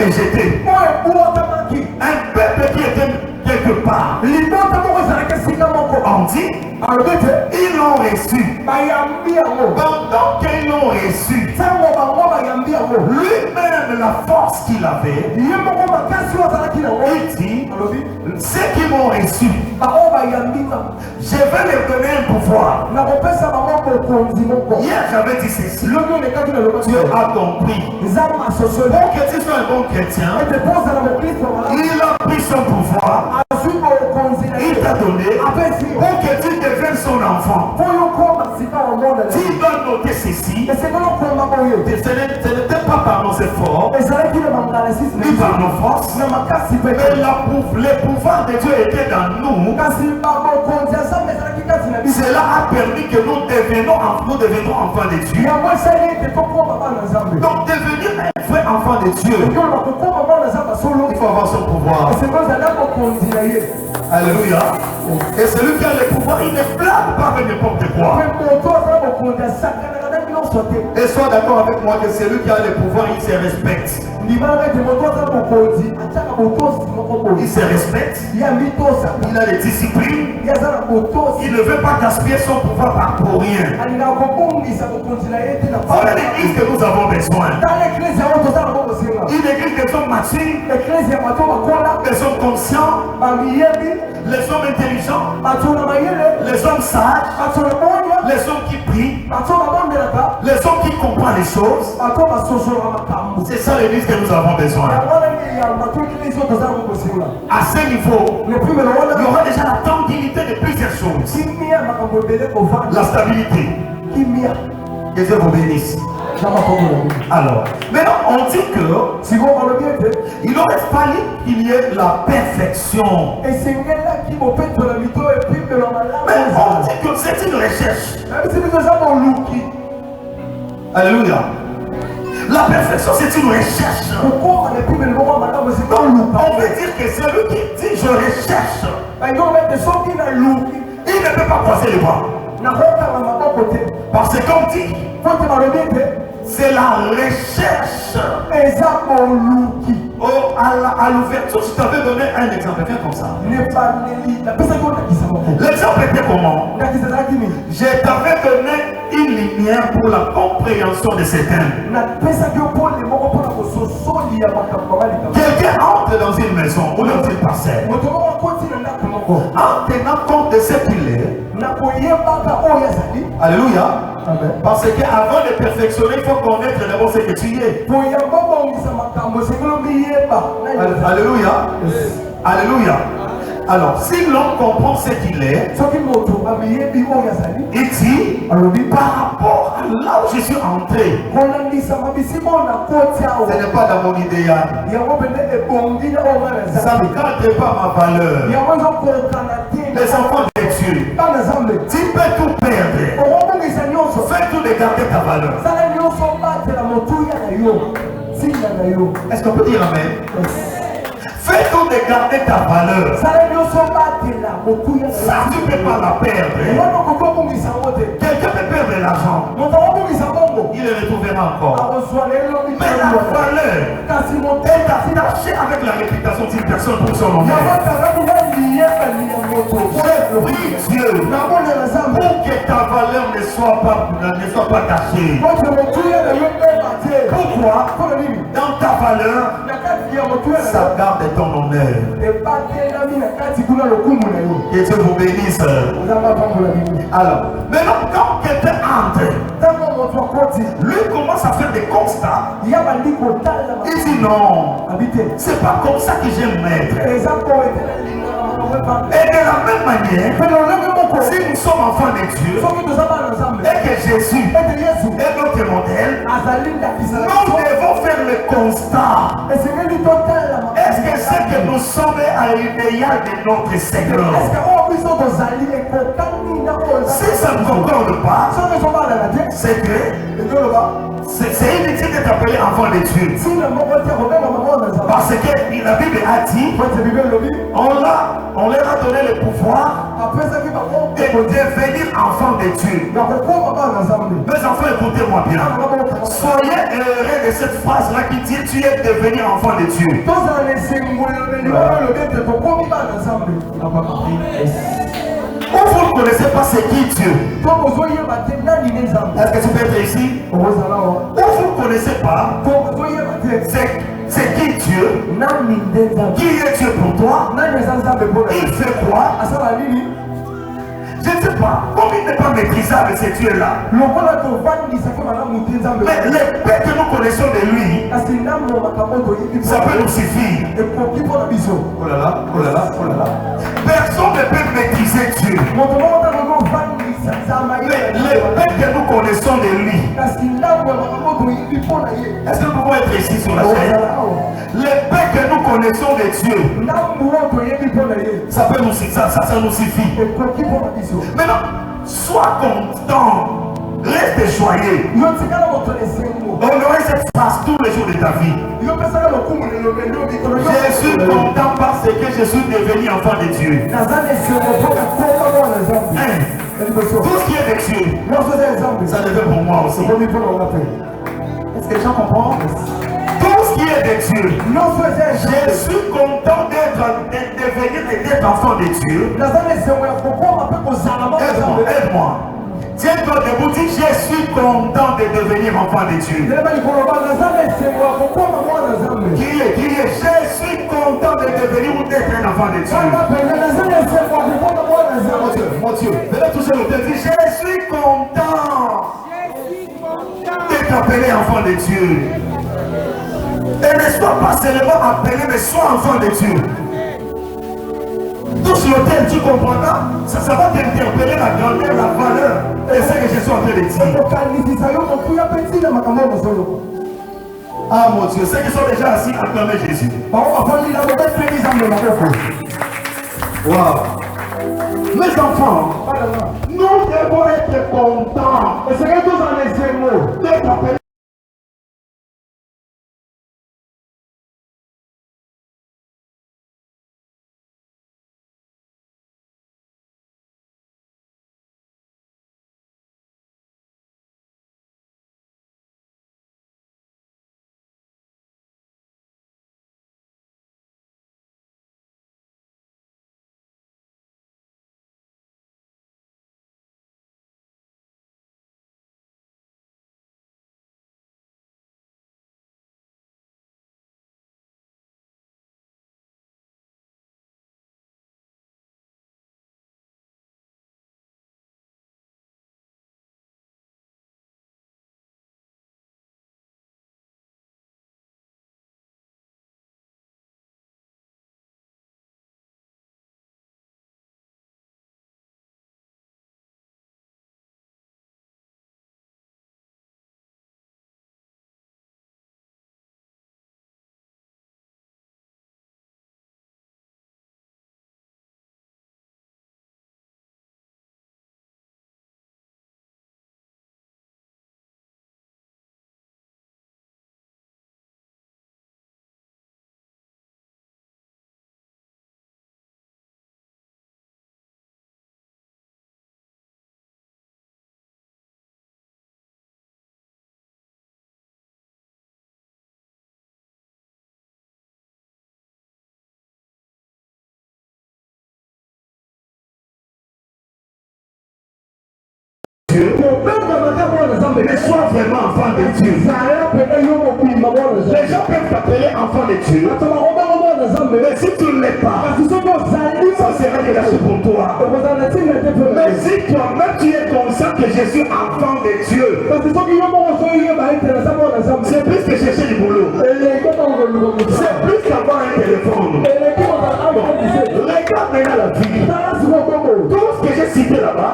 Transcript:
rejeté. Un peuple qui était quelque part. On dit, ils l'ont reçu. Pendant qu'ils l'ont reçu, lui-même, la force qu'il avait, il dit, ceux qui m'ont reçu, je vais leur donner un pouvoir. Hier, j'avais dit ceci. Dieu a compris. Pour que tu sois un bon chrétien, il a pris son pouvoir. Il t'a donné pour que tu deviennes son enfant. Tu dois noter ceci. Ce n'était pas par nos efforts, ni par nos forces, mais le pouvoir de Dieu était dans nous. Cela a permis que nous devenions enfants de Dieu. Donc devenir un vrai enfant de Dieu, il faut avoir son pouvoir. Alléluia. Et celui qui a le pouvoir, il ne blague pas avec n'importe quoi. Et sois d'accord avec moi que celui qui a le pouvoir, il se respecte. Il se respecte. Il a des disciplines. Il ne veut pas gaspiller son pouvoir pour rien. Voilà l'église que nous avons besoin. Une église des hommes matures, des hommes conscients, les hommes intelligents, les hommes sages, les hommes qui prient, les hommes qui comprennent les choses. C'est ça l'église que nous avons besoin. À ce niveau, il y aura déjà la tranquillité de plusieurs choses. La stabilité. Que Dieu vous bénisse. Alors, maintenant on dit que il aurait fallu qu'il y ait la perfection. Mais on dit que c'est une recherche. Alléluia. La perfection, c'est une recherche. On veut dire que celui qui dit je recherche, il ne peut pas croiser les bras. Parce que comme dit, c'est la recherche. Oh, à l'ouverture, je t'avais donné un exemple. Viens comme ça. L'exemple était comment? Je t'avais donné une lumière pour la compréhension de ces thèmes. Quelqu'un entre dans une maison ou dans une parcelle. En tenant compte de ce qu'il est. Alléluia. Parce qu'avant de perfectionner, il faut connaître d'abord ce que tu es. Alléluia. Alléluia. Alors, si l'homme comprend ce qu'il est, il dit, par rapport à là où je suis entré, ce n'est pas dans mon idéal. Ça ne cadre pas ma valeur. Les enfants de Dieu, tu peux tout perdre. Fais tout de garder ta valeur. Est-ce qu'on peut dire amen? Fais tout de garder ta valeur. Ça, tu ne peux pas la perdre. Quelqu'un peut perdre l'argent. Il le retrouvera encore. Mais la valeur est attachée avec la réputation d'une personne pour son honneur. Oui, Dieu, pour que ta valeur ne soit pas cachée. Pourquoi? Dans ta valeur, ça garde ton honneur. Que Dieu vous bénisse. Alors, maintenant, quand quelqu'un entre, lui commence à faire des constats. Il dit non, c'est pas comme ça que j'aime mettre. Et de la même manière, si nous sommes enfants de Dieu, et que Jésus est notre modèle, nous devons faire le constat. Est-ce que c'est que nous sommes à l'idéal de notre Seigneur? Si ça ne concorde pas, c'est que c'est inutile d'être appelé enfant de Dieu. Parce que la Bible a dit, on leur a donné le pouvoir et devenir enfant de Dieu. Mes enfants, écoutez-moi bien. Soyez heureux de cette phrase-là qui dit tu es devenu enfant de Dieu. Ou vous ne connaissez pas c'est qui Dieu? Est-ce que tu peux être ici? Ou vous ne connaissez pas c'est qui Dieu? Qui est Dieu pour toi? Il fait quoi? Je ne sais pas. Comme il n'est pas maîtrisable ce Dieu-là. Mais les paix que nous connaissons de lui, ça peut nous suffire. Oh là là, oh là là, oh là là. Personne ne peut maîtriser Dieu. Les paix que nous connaissons de lui. Est-ce que nous pouvons être ici sur la chaîne? Les paix que nous connaissons de Dieu, ça peut nous suffire. Ça nous suffit. Maintenant, sois content. Reste joyeux. Honorez cette phrase tous les jours de ta vie. Je suis content parce que je suis devenu enfant de Dieu. Tout ce qui est de Dieu, ça devait pour moi aussi. Est-ce que les gens comprennent? Tout ce qui est de Dieu, je suis content d'être enfant de Dieu. Aide-moi. Tiens-toi debout, dis je suis content de devenir enfant de Dieu. Criez, je suis content de devenir ou d'être un enfant de Dieu. Mon Dieu, venez toucher le tête, dis je suis content d'être appelé enfant de Dieu. Et ne sois pas seulement appelé, mais sois enfant de Dieu. Touche l'autel, tu comprendras. Ça va t'interpeller la grandeur, la valeur. Et c'est ce que je suis en train de dire. Ah mon Dieu, ceux qui sont déjà assis, acclamez Jésus. Wow. Mes enfants, nous devons être contents. Et c'est que tous en les mots d'être appelés. Mais sois vraiment enfant de Dieu. Les gens peuvent t'appeler enfant de Dieu. Mais si tu ne l'es pas, ça sera déjà pour toi. Mais si toi-même tu es conscient que je suis enfant de Dieu, c'est plus que chercher du boulot. C'est plus qu'avoir un téléphone. Regarde maintenant la vie. Tout ce que j'ai cité là-bas,